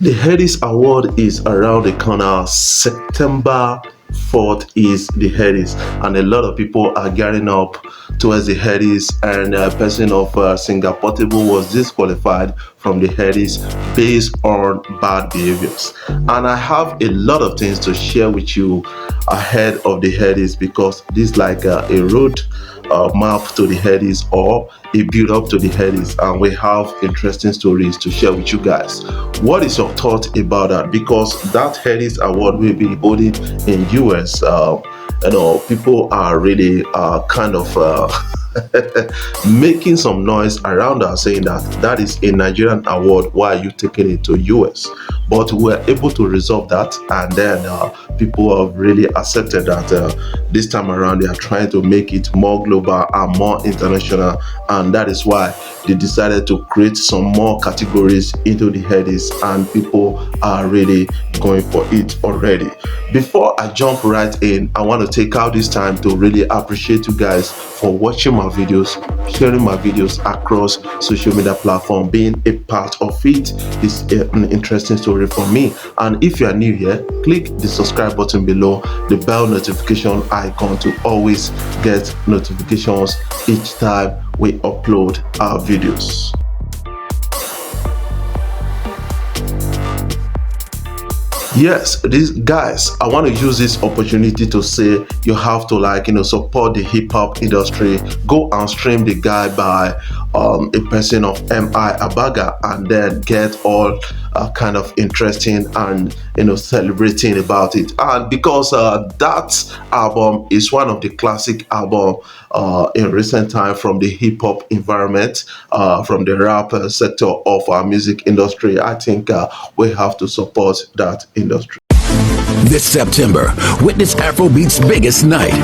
The Headies Award is around the corner. September 4th is the Headies, and a lot of people are gearing up towards the Headies. And a person of Singer Portable was disqualified from the Headies based on bad behaviors. And I have a lot of things to share with you ahead of the Headies because this is like a road map to the Headies or a build up to the Headies, and we have interesting stories to share with you guys. What is your thought about that? Because that Headies award will be holding in US. People are really kind of making some noise around us saying that that is a Nigerian award. Why are you taking it to US? But we're able to resolve that, and then people have really accepted that this time around they are trying to make it more global and more international, and that is why they decided to create some more categories into the Headies, and people are really going for it already. Before I jump right in, I want to take out this time to really appreciate you guys for watching my videos, sharing my videos across social media platform. Being a part of it is an interesting story for me. And if you are new here, click the subscribe button below, the bell notification icon to always get notifications each time we upload our videos. Yes, these guys, I want to use this opportunity to say you have to support the hip hop industry. Go and stream the guy by a person of M.I. Abaga, and then get all kind of interesting and celebrating about it. And because that album is one of the classic album in recent time from the hip hop environment, from the rap sector of our music industry, I think we have to support that industry. This September, witness Afrobeat's biggest night.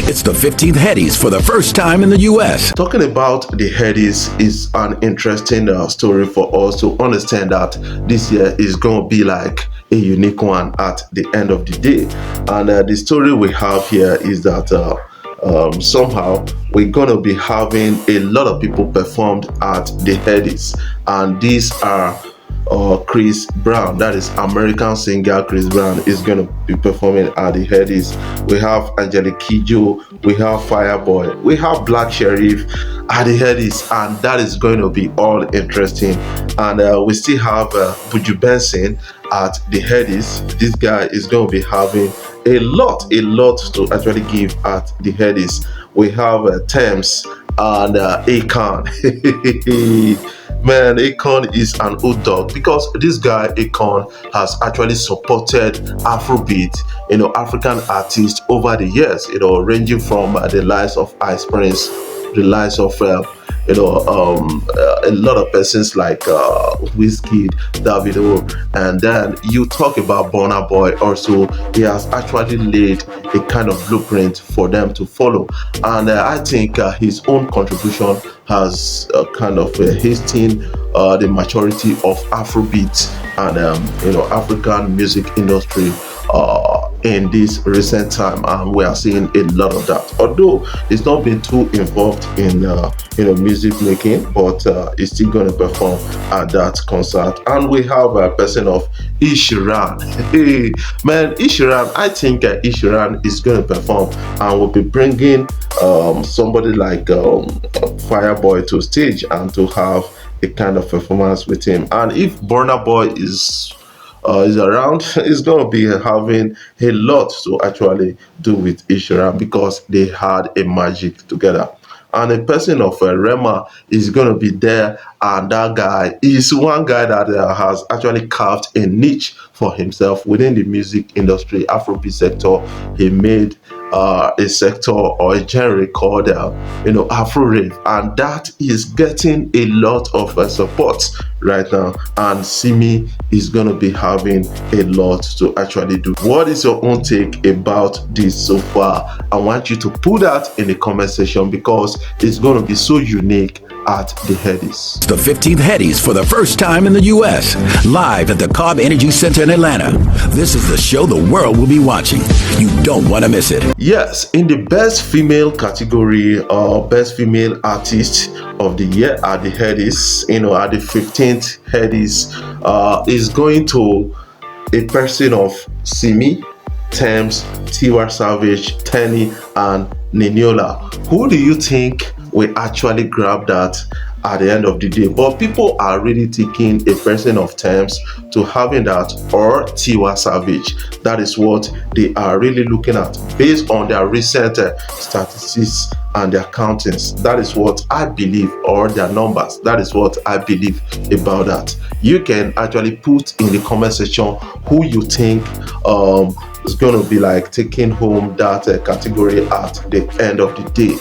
It's the 15th Headies for the first time in the US. Talking about the Headies is an interesting story for us to understand that this year is going to be like a unique one at the end of the day. And the story we have here is that somehow we're going to be having a lot of people performed at the Headies, and these are Chris Brown, that is American singer Chris Brown, is going to be performing at the Headies. We have Angelique Kidjo, we have Fireboy, we have Black Sheriff at the Headies, and that is going to be all interesting. And we still have Buju Benson at the Headies. This guy is going to be having a lot to actually give at the Headies. We have Tems and Akon. Man, Akon is an old dog because this guy Akon has actually supported Afrobeat, African artists over the years, ranging from the likes of Ice Prince, the likes of a lot of persons like Wizkid, Davido, and then you talk about Burna Boy. Also, he has actually laid a kind of blueprint for them to follow, and I think his own contribution has kind of hastened the maturity of Afrobeat and African music industry in this recent time, and we are seeing a lot of that. Although it's not been too involved in music making, but it's still going to perform at that concert. And we have a person of Ishiran. Hey man, Ishiran, I think Ishiran is going to perform, and will be bringing somebody like Fireboy to stage and to have a kind of performance with him. And if Burna Boy is around, is going to be having a lot to actually do with Ishiran because they had a magic together. And a person of Rema is going to be there, and that guy is one guy that has actually carved a niche for himself within the music industry, Afrobeat sector. He made a sector or a genre called Afro Rave, and that is getting a lot of support right now. And Simi is going to be having a lot to actually do. What is your own take about this so far? I want you to put that in the comment section because it's going to be so unique at the Headies. The 15th Headies for the first time in the U.S. Live at the Cobb Energy Center in Atlanta. This is the show the world will be watching. You don't want to miss it. Yes, in the best female category, best female artist of the year at the Headies, at the 15th Headies, is going to a person of Simi, Tems, Tiwa Savage, Tenny, and Niniola. Who do you think will actually grab that at the end of the day? But people are really taking a person of Tems to having that, or Tiwa Savage. That is what they are really looking at based on their recent statistics and their countings. That is what I believe, or their numbers. That is what I believe about that. You can actually put in the comment section who you think is going to be like taking home that category at the end of the day.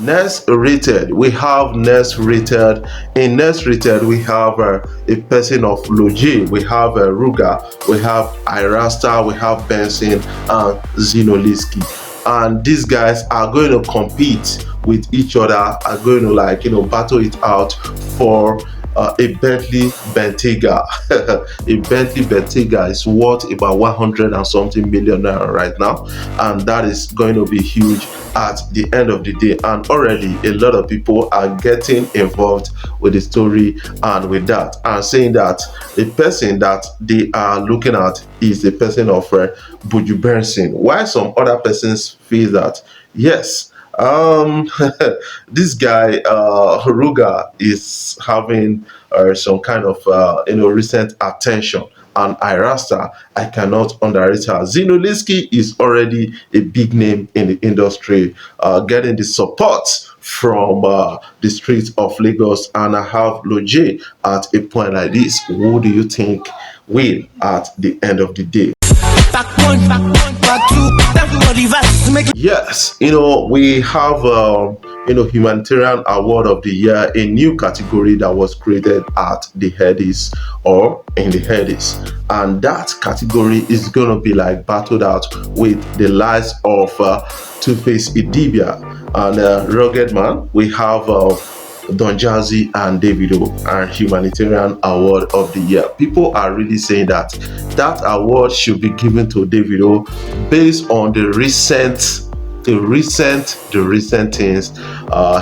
Next rated, we have next rated. In next rated, we have a person of Logi, we have Ruga, we have Irasta, we have Benson, and Zinoliski. And these guys are going to compete with each other, are going to battle it out for a Bentley Bentayga. A Bentley Bentayga is worth about 100 and something million naira right now, and that is going to be huge at the end of the day. And already a lot of people are getting involved with the story and with that, and saying that the person that they are looking at is the person of Buju Benson, while some other persons feel that yes, this guy Ruga is having some kind of recent attention, and Irasta, I cannot underrate her. Zinoliski is already a big name in the industry, getting the support from the streets of Lagos, and I have Logi at a point like this. Who do you think will at the end of the day? Yes, we have Humanitarian Award of the Year, a new category that was created at the Headies, or in the Headies, and that category is gonna be like battled out with the likes of Two-Face Idibia and Rugged Man. We have Don Jazzy and Davido, and Humanitarian Award of the Year. People are really saying that that award should be given to Davido based on the recent things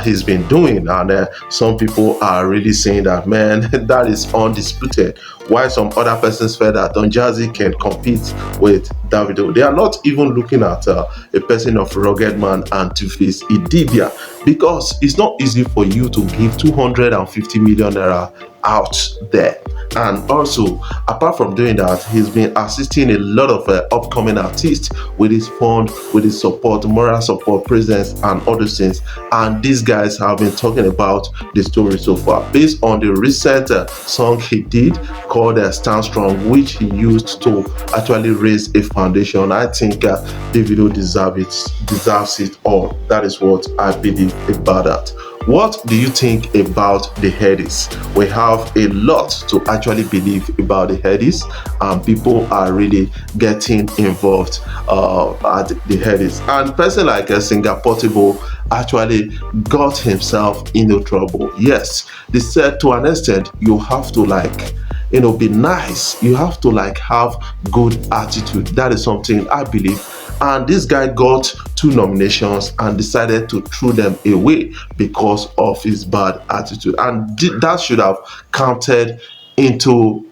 he's been doing, and some people are really saying that, man, that is undisputed. While some other persons feel that Don Jazzy can compete with Davido, they are not even looking at a person of Rugged Man and Two-Face Idibia, because it's not easy for you to give 250 million naira out there. And also, apart from doing that, he's been assisting a lot of upcoming artists with his fund, with his support, moral support, presence, and other things. And these guys have been talking about the story so far based on the recent song he did called Stand Strong, which he used to actually raise a foundation. I think Davido deserves it all. That is what I believe about that. What do you think about the Headies? We have a lot to actually believe about the Headies, and people are really getting involved at the Headies. And a person like Singer Portable actually got himself into trouble. Yes, they said to an extent you have to be nice. You have to have good attitude. That is something I believe. And this guy got 2 nominations and decided to throw them away because of his bad attitude, and that should have counted into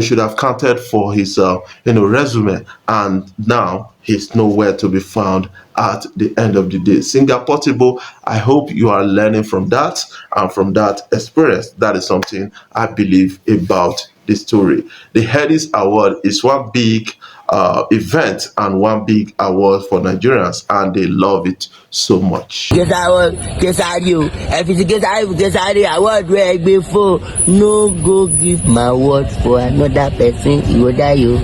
should have counted for his resume, and now he's nowhere to be found at the end of the day. Singer Portable, I hope you are learning from that, and from that experience. That is something I believe about the story. The Headies Award is one big event and one big award for Nigerians, and they love it so much. Yes, I was. Yes, I do. If it's against I award where before, no go give my word for another person. You die you.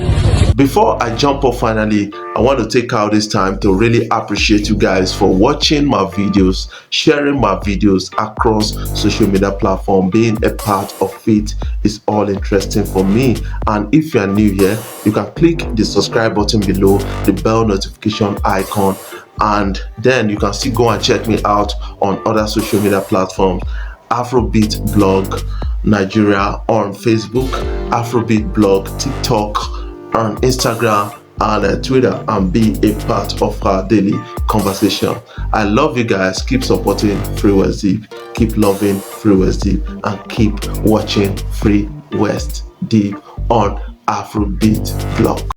Before I jump off finally, I want to take out this time to really appreciate you guys for watching my videos, sharing my videos across social media platform. Being a part of it is all interesting for me. And if you are new here, you can click the subscribe button below, the bell notification icon, and then you can still go and check me out on other social media platforms. Afrobeat Blog Nigeria on Facebook, Afrobeat Blog TikTok, on Instagram and Twitter, and be a part of our daily conversation. I love you guys. Keep supporting Free West Deep, keep loving Free West Deep, and keep watching Free West Deep on Afrobeat Blog.